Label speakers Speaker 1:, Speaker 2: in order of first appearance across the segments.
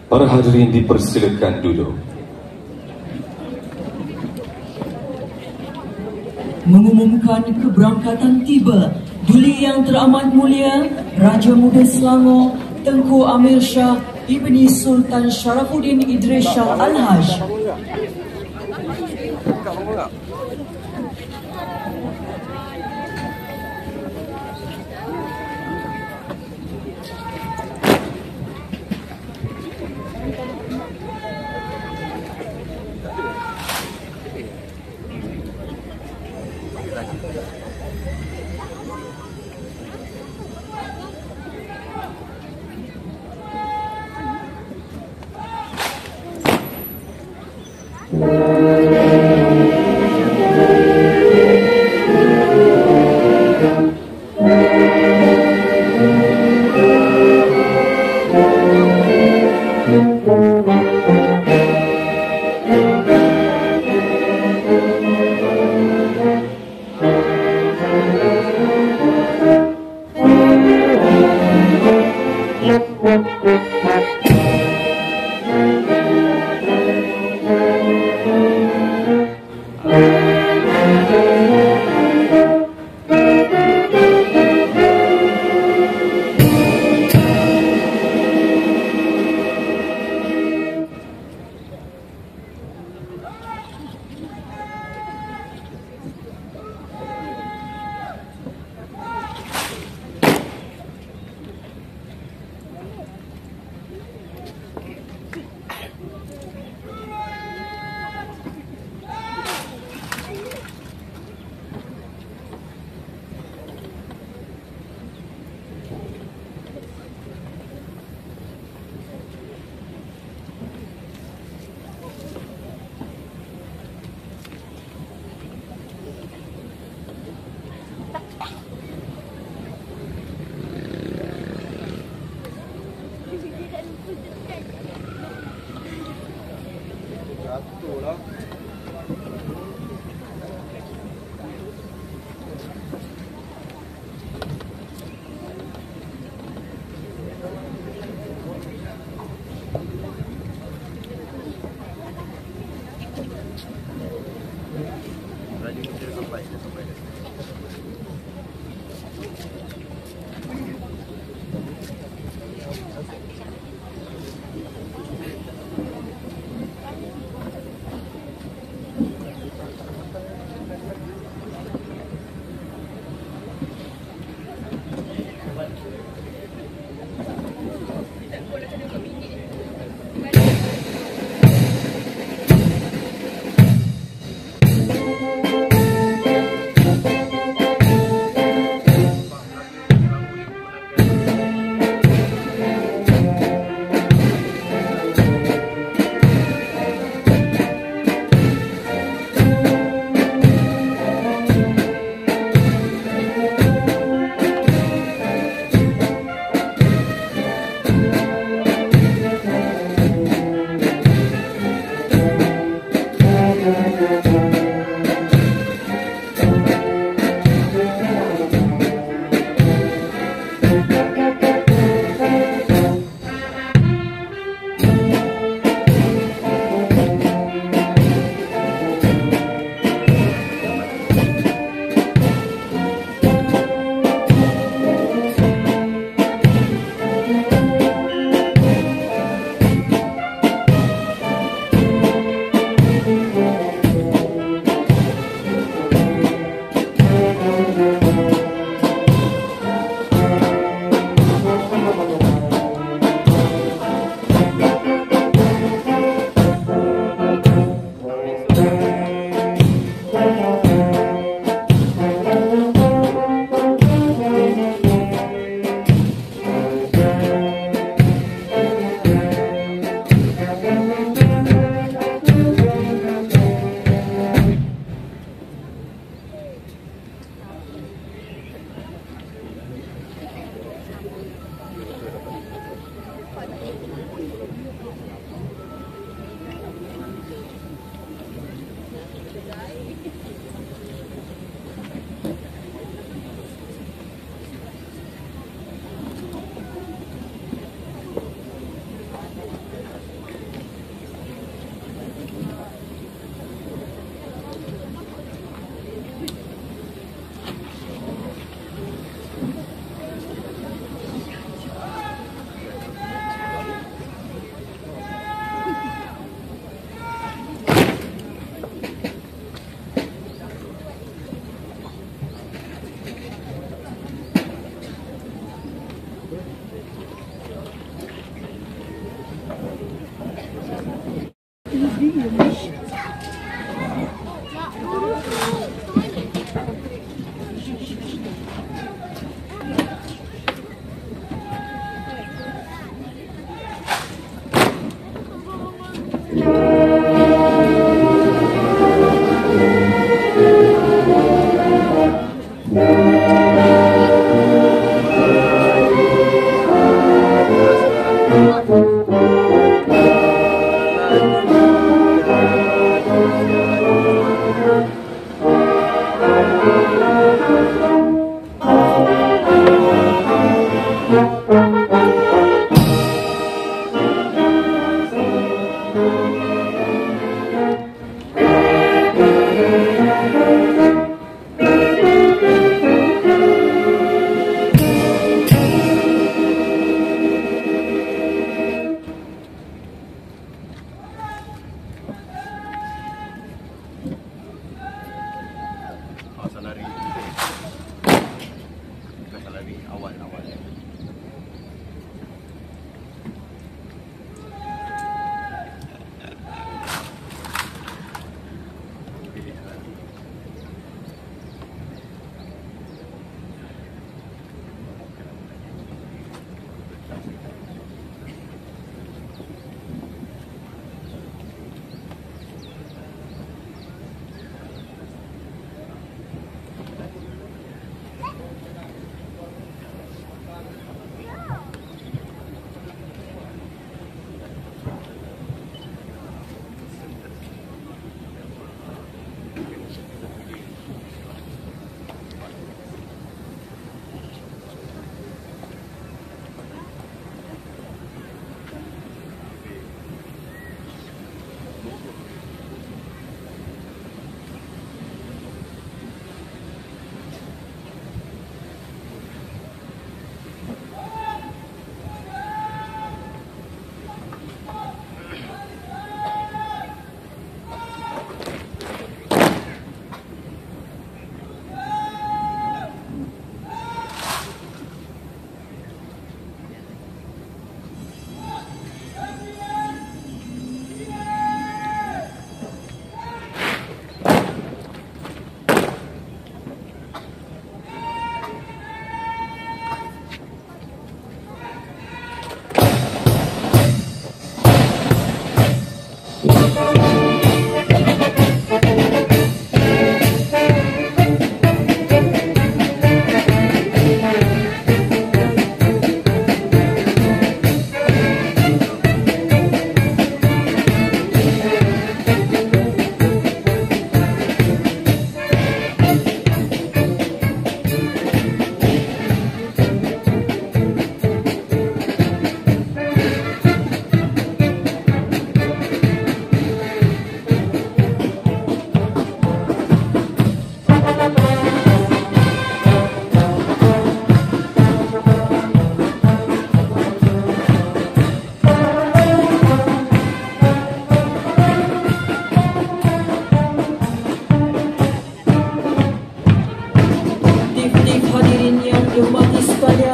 Speaker 1: Para hadirin dipersilakan duduk.
Speaker 2: Mengumumkan keberangkatan tiba Duli Yang Teramat Mulia Raja Muda Selangor Tengku Amir Shah Ibni Sultan Sharafuddin Idris Shah Al-Haj.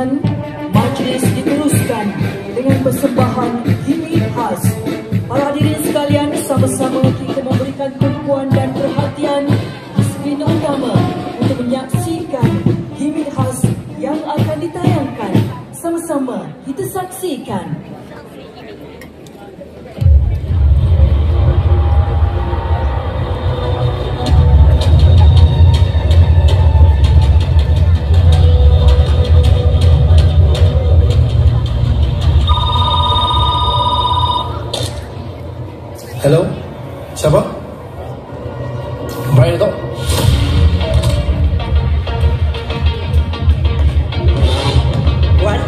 Speaker 2: sekalian, majlis diteruskan dengan persembahan gimmick khas. Para hadirin sekalian, sama-sama kita memberikan tumpuan dan perhatian di skrin utama untuk menyaksikan gimmick khas yang akan ditayangkan. Sama-sama kita saksikan.
Speaker 3: Hello, siapa? Brian Tok.
Speaker 2: What?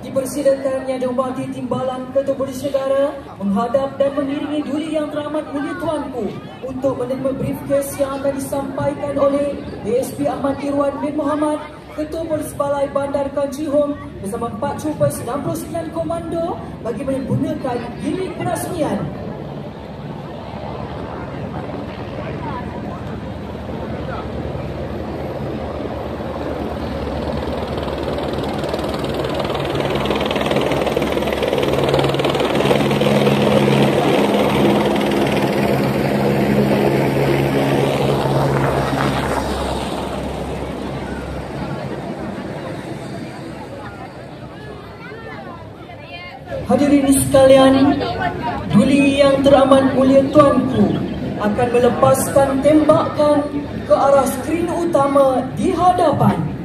Speaker 2: Dipersilakan Yang Dihormati Timbalan Ketua Polis Negara menghadap dan mengiringi Duli Yang Teramat Mulia Tuanku untuk menerima briefcase yang akan disampaikan oleh ASP Ahmad Irwan bin Muhammad, Ketua Polis Balai Bandar Country Home bersama 4 Troopers 69 Komando bagi menggunakan gimmick perasmian. Hadirin sekalian, Duli Yang Teramat Mulia Tuanku akan melepaskan tembakan ke arah skrin utama di hadapan.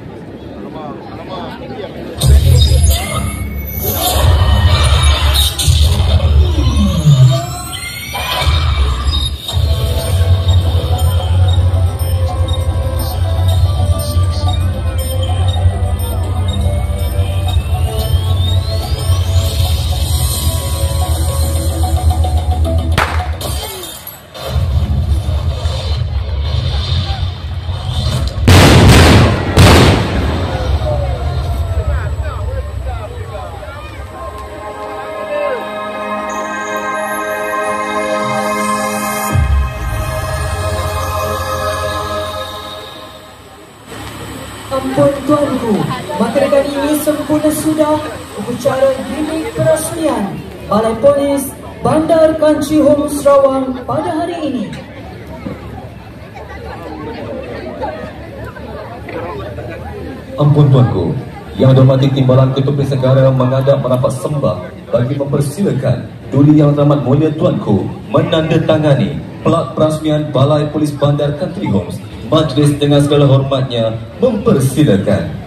Speaker 2: Ampun tuanku, maka dengan ini sempurna sudah upacara gimmick perasmian Balai Polis Bandar Country Home Sarawak pada hari ini.
Speaker 1: Ampun tuanku, yang dihormati Timbalan Ketua Polis Negara menghadap merapat sembah bagi mempersilakan Duli Yang Teramat Mulia tuanku menandatangani pelak perasmian Balai Polis Bandar Country Homes. Majlis dengan segala hormatnya mempersilakan.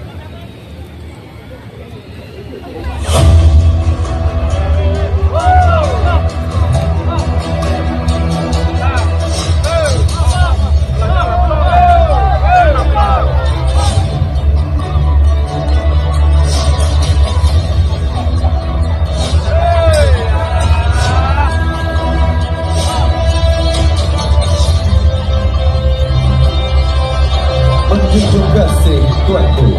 Speaker 1: Terima kasih tuanku.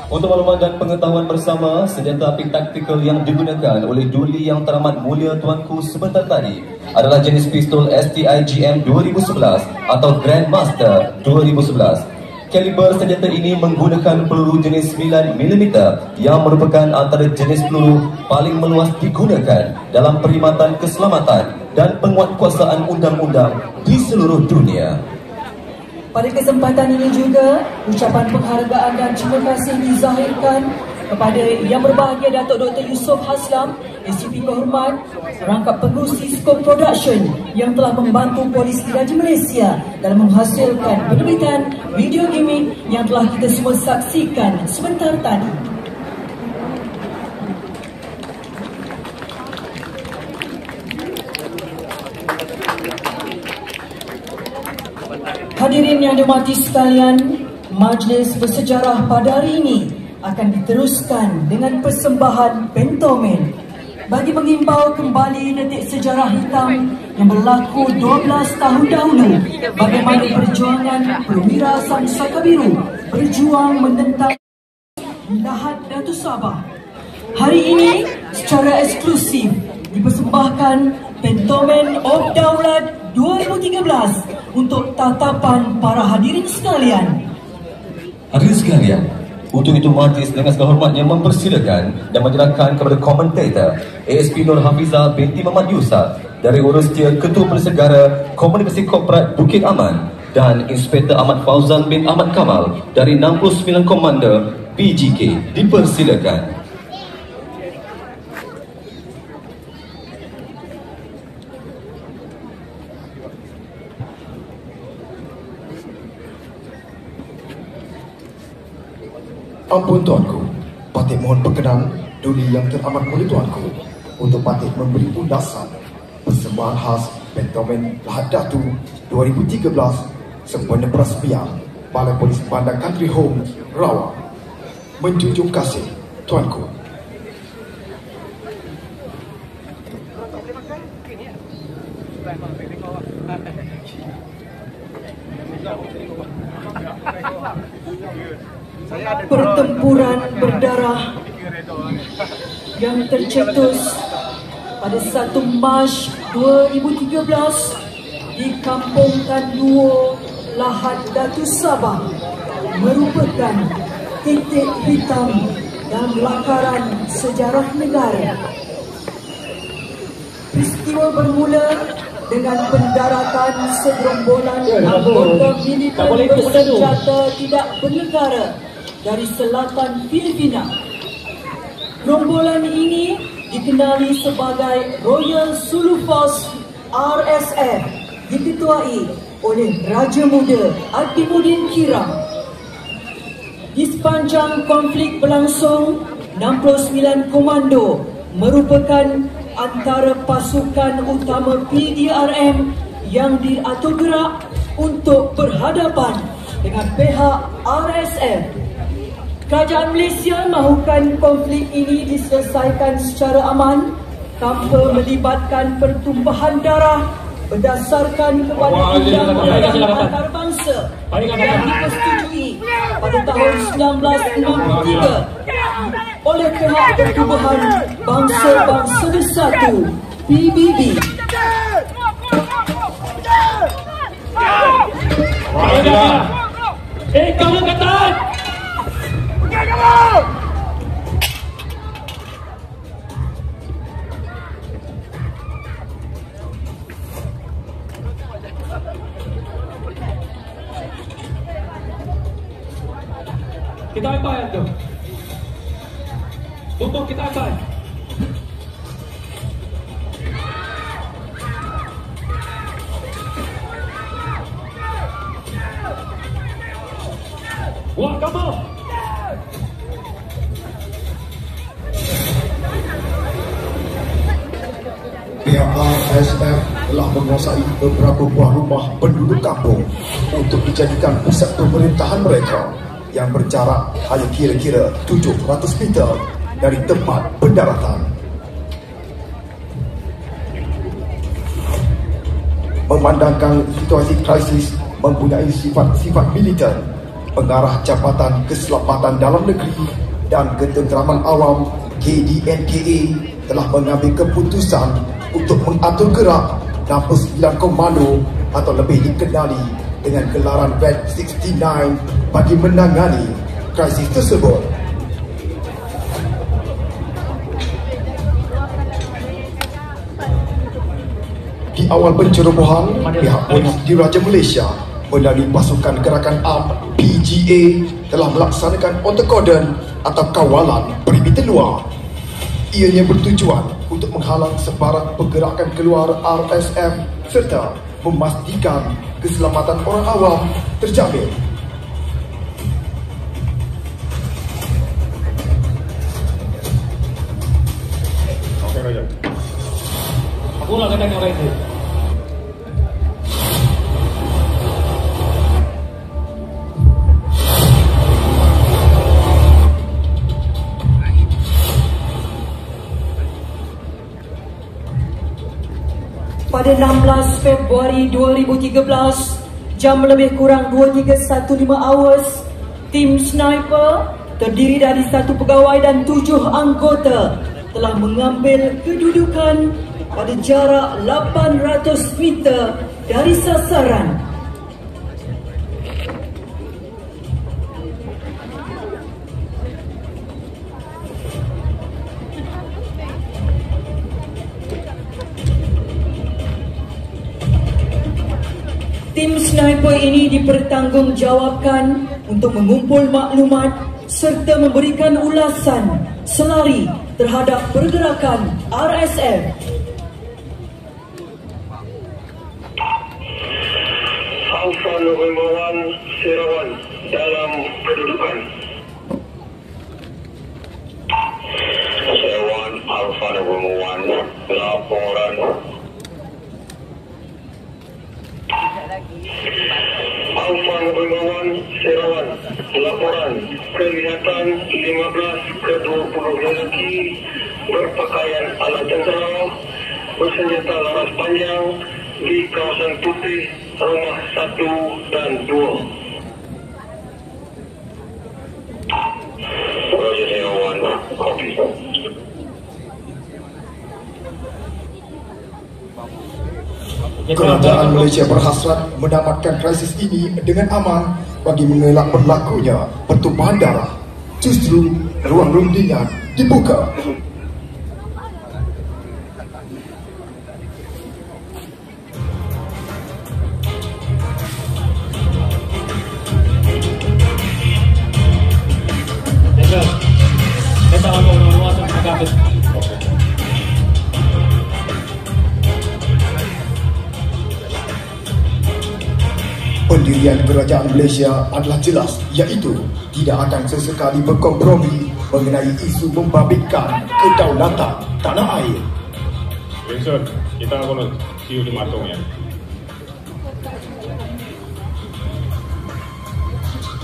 Speaker 1: Untuk makluman dan pengetahuan bersama, senjata api taktikal yang digunakan oleh Duli Yang Teramat Mulia tuanku sebentar tadi adalah jenis pistol STIGM 2011 atau Grandmaster 2011. Kaliber senjata ini menggunakan peluru jenis 9mm yang merupakan antara jenis peluru paling meluas digunakan dalam perkhidmatan keselamatan dan penguatkuasaan undang-undang di seluruh dunia.
Speaker 2: Pada kesempatan ini juga, ucapan penghargaan dan terima kasih dizahirkan kepada Yang Berbahagia Datuk Dr. Yusof Haslam, SCP Berhormat, rangkap pengurusi Scope Production yang telah membantu Polis Diraja Malaysia dalam menghasilkan penerbitan video gimmick yang telah kita semua saksikan sebentar tadi. Hadirin yang dihormati sekalian, majlis bersejarah pada hari ini akan diteruskan dengan persembahan pentomen bagi mengimbau kembali detik sejarah hitam yang berlaku 12 tahun dahulu, bagaimana perjuangan perwira Sangsaka Biru berjuang menentang Lahad Datuk Sabah. Hari ini secara eksklusif dipersembahkan pentomen of Daulat 2013 untuk tatapan para hadirin sekalian.
Speaker 1: Hadirin sekalian, untuk itu majlis dengan segala hormatnya mempersilakan dan menyerahkan kepada komentator ASP Nur Hafizah binti Muhammad Yusuf dari Urustia Ketua Polis Negara Komunikasi Korporat Bukit Aman dan Inspektor Ahmad Fauzan bin Ahmad Kamal dari 69 Komander PGK dipersilakan.
Speaker 3: Ampun tuanku, Patik mohon berkenan Duli Yang Teramat Mulia tuanku untuk Patik memberi undasan persembahan khas pentomen Lahad Datuk 2013 sempena perasmian Balai Polis Bandar Country Home Rawang. Menjunjung kasih tuanku.
Speaker 2: Pertempuran berdarah yang tercetus pada 1 Mac 2013 di Kampung Tanduo, Lahad Datuk Sabah merupakan titik hitam dalam lakaran sejarah negara. Peristiwa bermula dengan pendaratan segerombolan anggota militer bersenjata tidak bernegara dari selatan Filipina. Gerombolan ini dikenali sebagai Royal Sulu Force RSF, diketuai oleh Raja Muda Adimuddin Kiram. Di sepanjang konflik berlangsung, 69 komando merupakan antara pasukan utama PDRM yang diatur gerak untuk berhadapan dengan pihak RSF. Kerajaan Malaysia mahukan konflik ini diselesaikan secara aman tanpa melibatkan pertumpahan darah berdasarkan kepada undang-undang antarabangsa yang dipersetujui pada tahun 1963 oleh pihak Pertubuhan Bangsa-Bangsa Bersatu PBB.
Speaker 4: Kamu ketat!
Speaker 5: Pergi kamu!
Speaker 4: Kita apa tu? Tutup kita apa? Wah, kamu!
Speaker 3: Pihak RSF telah menguasai beberapa buah rumah penduduk kampung untuk dijadikan pusat pemerintahan mereka yang berjarak hanya kira-kira 700 meter dari tempat pendaratan. Memandangkan situasi krisis mempunyai sifat-sifat militer, Pengarah Jabatan Keselamatan Dalam Negeri dan Ketenteraman Awam KDNKA telah mengambil keputusan untuk mengatur gerak 69 komando atau lebih dikenali dengan gelaran VET 69 bagi menangani krisis tersebut. Di awal pencerobohan, pihak polis Diraja Malaysia melalui pasukan gerakan AM PGA telah melaksanakan otokodon atau kawalan perimeter luar. Ianya bertujuan untuk menghalang sebarang pergerakan keluar RSF serta memastikan keselamatan orang awam terjamin.
Speaker 5: Okey Raja.
Speaker 4: Aku lah kata orang itu.
Speaker 2: Pada 16 Februari 2013, jam lebih kurang 2315 hours, tim sniper terdiri dari 1 pegawai dan 7 anggota telah mengambil kedudukan pada jarak 800 meter dari sasaran. Tim sniper ini dipertanggungjawabkan untuk mengumpul maklumat serta memberikan ulasan selari terhadap pergerakan RSF.
Speaker 6: Alpha November 1 Serawan dalam kedudukan. Serawan Alpha November 1 laporan. Alpha November 1 Serawan laporan kelihatan 15 ke 20 lelaki berpakaian ala tentera bersenjata laras panjang di kawasan putih rumah 1 dan 2. Roger Serawan, copy.
Speaker 3: Kerajaan Malaysia berhasrat menamatkan krisis ini dengan aman bagi mengelak berlakunya pertumpahan darah. Justru ruang rundingan dibuka.
Speaker 4: Kita akan menguasai agak.
Speaker 3: Pendirian kerajaan Malaysia adalah jelas, iaitu tidak akan sesekali berkompromi mengenai isu membabitkan kedaulatan tanah air.
Speaker 5: Vincent, kita akan siu di Matong ya.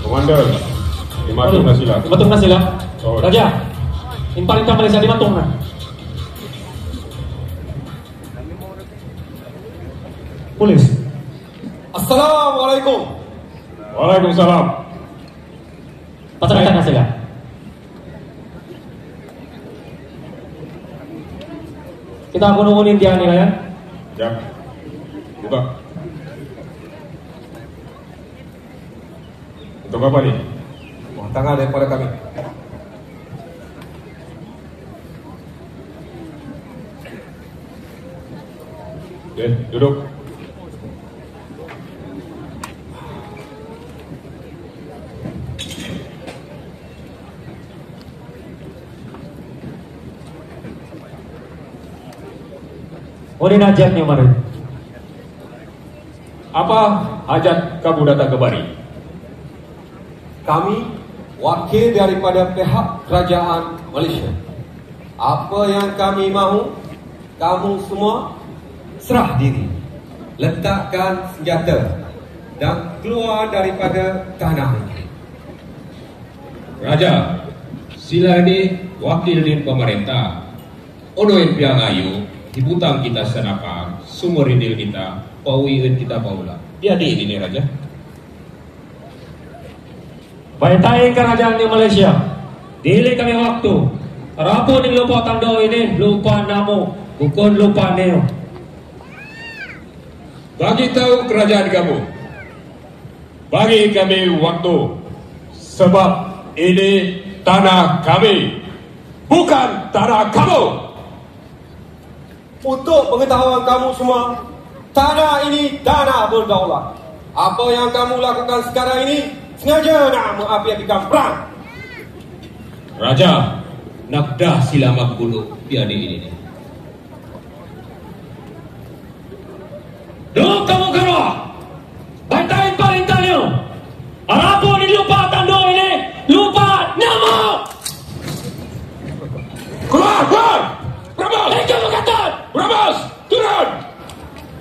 Speaker 5: Komander, di Matong dah sila.
Speaker 4: Di Matong dah sila.
Speaker 5: Oh.
Speaker 4: Raja, Imparitan Malaysia di Matong dah. Polis.
Speaker 1: Assalamualaikum.
Speaker 5: Waalaikumsalam.
Speaker 4: Pasukan sila. Kita akan nungguin dia nih ya.
Speaker 5: Ya. Buka. Buka. Untuk apa ni?
Speaker 3: Buang tangan daripada kami.
Speaker 5: Okay, duduk.
Speaker 4: Boleh najatnya mana?
Speaker 5: Apa hajat kamu datang kemari?
Speaker 7: Kami wakil daripada pihak kerajaan Malaysia. Apa yang kami mahu, kamu semua serah diri, letakkan senjata dan keluar daripada tanah ini.
Speaker 8: Raja, sila ini wakil dari pemerintah. Odoin piang ayu, hibutang kita senapa, sumur idil kita, pawiin kita paula. Dia di ini Raja.
Speaker 4: Baitayin kerajaan di Malaysia. Dili kami waktu. Rapo ni lupa tando ini, lupa namu, bukan lupa neo.
Speaker 8: Bagi tahu kerajaan kamu.
Speaker 5: Bagi kami waktu. Sebab ini tanah kami, bukan tanah kamu.
Speaker 7: Untuk pengetahuan kamu semua, tanah ini tanah berdaulat. Apa yang kamu lakukan sekarang ini sengaja nak mengapi-apikan perang.
Speaker 8: Raja, nak dah sila makbulu tiada ini.
Speaker 4: Duk kamu keluar. Baitayin perintahnya. Rapo ni lupa tando ini, lupa nama.
Speaker 8: Keluar, keluar! Ramos!
Speaker 4: Kamu kata.
Speaker 8: Ramos! Turun!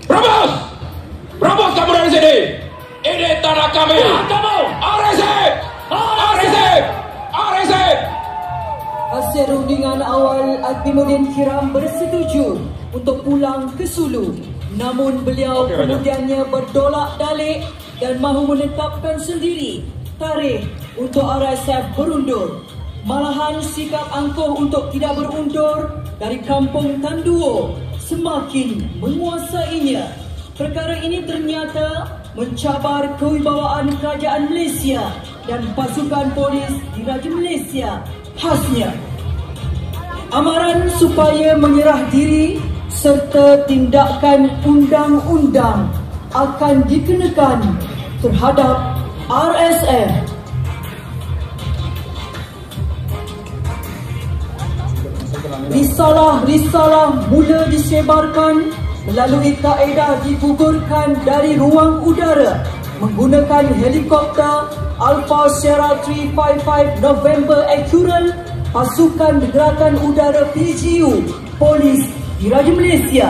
Speaker 8: Ramos! Ramos kamu dari sini! Ini tanah kami!
Speaker 4: Kamu!
Speaker 8: Aresip! Aresip! Aresip!
Speaker 2: Hasil rundingan awal, Akhimuddin Kiram bersetuju untuk pulang ke Sulu. Namun beliau kemudiannya berdolak dalik dan mahu menetapkan sendiri tarikh untuk RSF berundur. Malahan sikap angkuh untuk tidak berundur dari Kampung Tanduo semakin menguasainya. Perkara ini ternyata mencabar kewibawaan kerajaan Malaysia dan pasukan polis di Raja Malaysia. Khasnya amaran supaya menyerah diri serta tindakan undang-undang akan dikenakan terhadap RSF. Risalah-risalah mula disebarkan melalui kaedah digugurkan dari ruang udara menggunakan helikopter Alpha Sierra 355 November Equerel pasukan gerakan udara PGU polis di Raja Malaysia.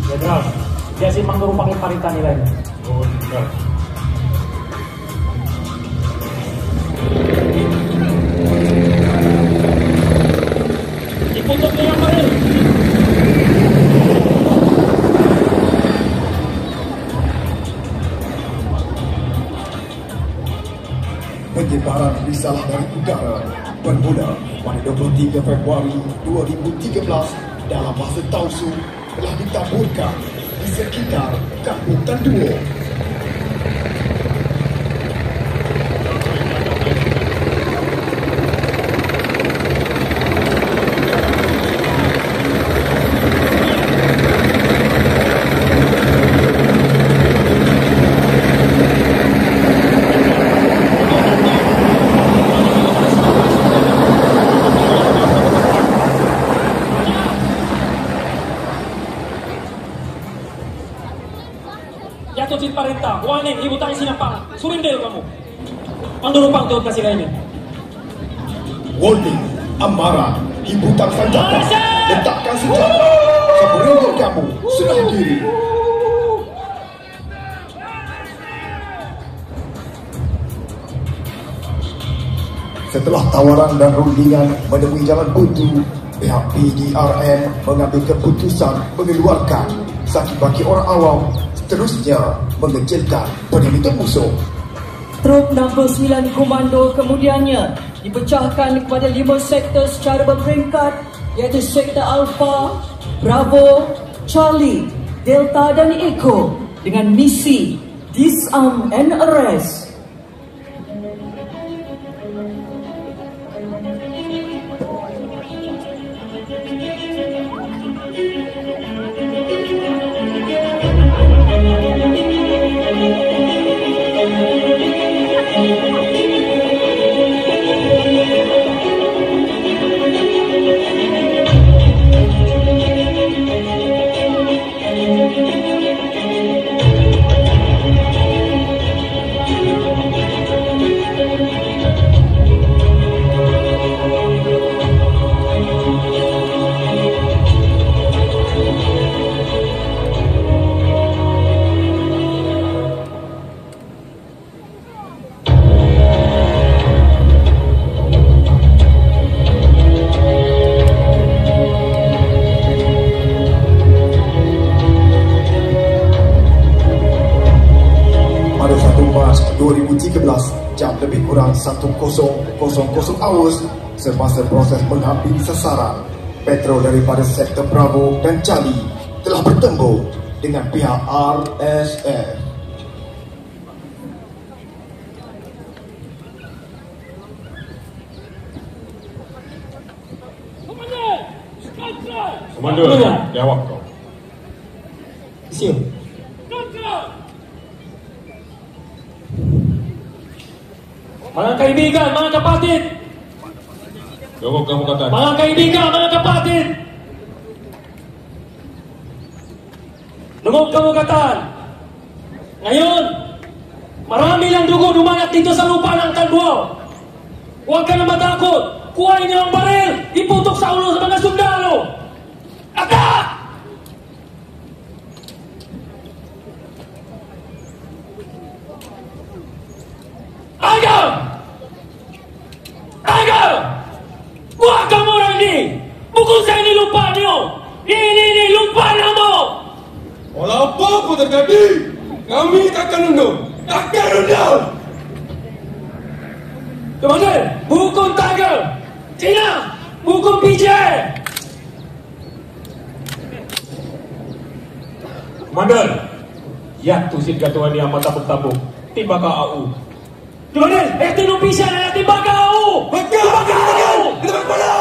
Speaker 4: Jenderal, dia simpang merupakan paritan nilai.
Speaker 5: Oh, benar.
Speaker 4: Diputuk yang mana?
Speaker 3: Penyebaran risalah dari udara bermula pada 23 Februari 2013 dalam masa Tausu telah ditaburkan di sekitar Kampung Tanduo.
Speaker 4: Jatuh cip perintah, warning, ibu tanya sinapang, surindel kamu. Pandurupang tuh kasih lainnya.
Speaker 3: Warning, amaran, hibutan senjata, letakkan senjata, sebelum kamu serah diri. Setelah tawaran dan rundingan menemui jalan buntu, pihak PDRM mengambil keputusan mengeluarkan sakit bagi orang awam, seterusnya mengecilkan pendidikan musuh.
Speaker 2: Trup 69 Komando kemudiannya dipecahkan kepada 5 sektor secara berperingkat iaitu Sektor Alpha, Bravo, Charlie, Delta dan Echo dengan misi Disarm and Arrest.
Speaker 3: Pada 1 Mac 2013, jam lebih kurang 10:00 hours semasa proses menghampiri sasaran, patrol daripada Sektor Bravo dan Charlie telah bertembur dengan pihak RSF.
Speaker 5: Komander, jawab kau.
Speaker 4: Siap. Mga kaibigan, mga kapatid!
Speaker 5: Jawab kamu kata.
Speaker 4: Mga kaibigan, mga kapatid! Lungog kamugatan! Ngayon, marami lang dugo dumangat dito sa lupa ng Talbo. Huwag ka na matakot! Kuhain niyo ang baril! Iputok sa ulo sa mga sundalo! Attack! Agaw! Agaw! Huwag ka mo ini! Bukod sa ini lupa niyo! Ini lupa na mo!
Speaker 7: Walau apa pun terjadi, kami takkan undang. Takkan undang.
Speaker 4: Komander, hukum Tiger! Cina, hukum PJ!
Speaker 8: Komander, ya tusit gatuan yang mata tabuk tiba ke AU.
Speaker 4: Komander, tinong PJ na natin bagaw! Bagaw!
Speaker 7: Kita berkepala.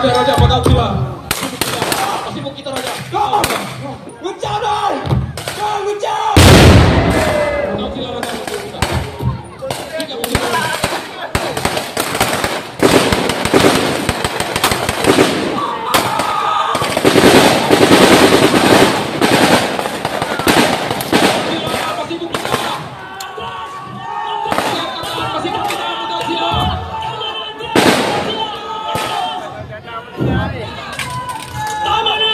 Speaker 5: Raja, bakal sila. Pasti mau kita raja. Kau, ngucap dong. Kau ngucap. Bakal sila raja.
Speaker 4: Tama na!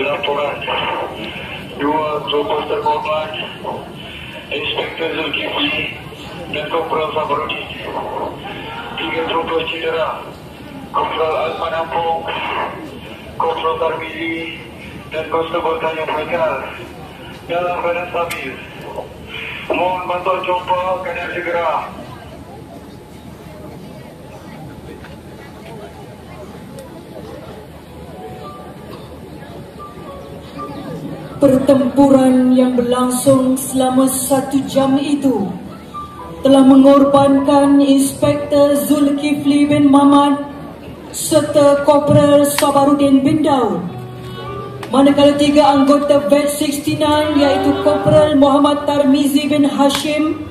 Speaker 6: laporan 2 trooper terkorban Inspektur Zulkifli dan Kopral Sabarudin, 3 trooper cedera Kopral Azman Ampung, Kopral Tarmizi dan Konstabel Tanjung Haikal dalam keadaan stabil. Mohon bantuan jumpa keadaan segera.
Speaker 2: Pertempuran yang berlangsung selama 1 jam itu telah mengorbankan Inspektur Zulkifli bin Mamat serta Kopral Sabarudin bin Daud. Manakala 3 anggota Vet 69 iaitu Kopral Muhammad Tarmizi bin Hashim,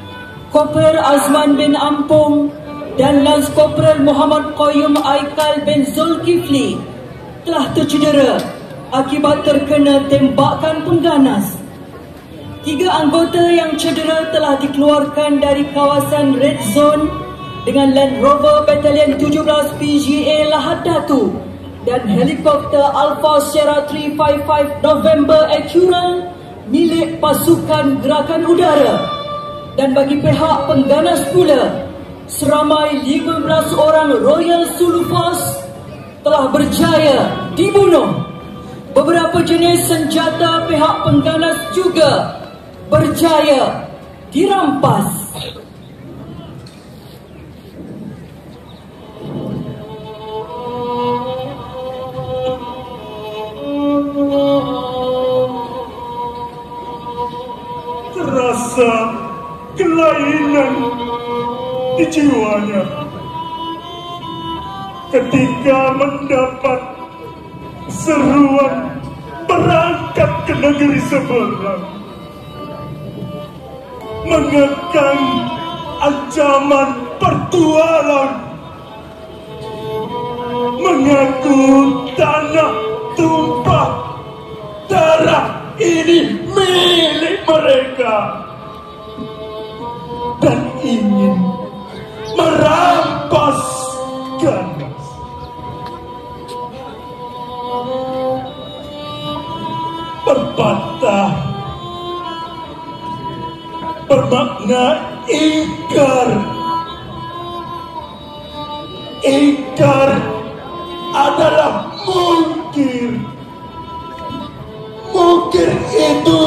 Speaker 2: Kopral Azman bin Ampung dan Lans Kopral Muhammad Qayyum Aikal bin Zulkifli telah tercedera akibat terkena tembakan pengganas. 3 anggota yang cedera telah dikeluarkan dari kawasan Red Zone dengan Land Rover Battalion 17 PGA Lahad Datu dan helikopter Alpha Sierra 355 November Accurate milik pasukan gerakan udara. Dan bagi pihak pengganas pula, seramai 15 orang Royal Zulu Force telah berjaya dibunuh. Beberapa jenis senjata pihak pengganas juga berjaya dirampas.
Speaker 9: Terasa kelainan di jiwanya ketika mendapat seruan berangkat ke negeri seberang, mengekang ancaman pertualang, mengaku tanah tumpah darah ini milik mereka dan ingin merampas ganas. Berpatah bermakna ingkar. Ingkar adalah mungkir. Mungkir itu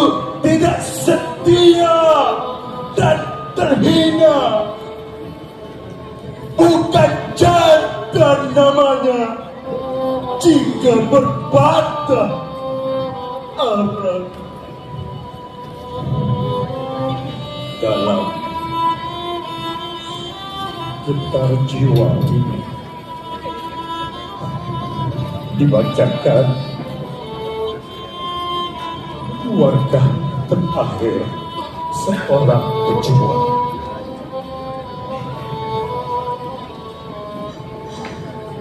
Speaker 9: tidak setia dan terhina. Bukan jantan namanya jika berpatah arah. Dalam getar jiwa ini dibacakan warga terakhir seorang pejuang.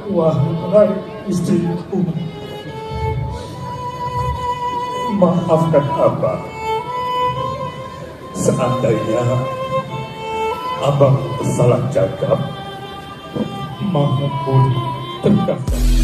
Speaker 9: Wahai istriku, maafkan Abang. Seandainya Abang salah cakap maupun terkasar.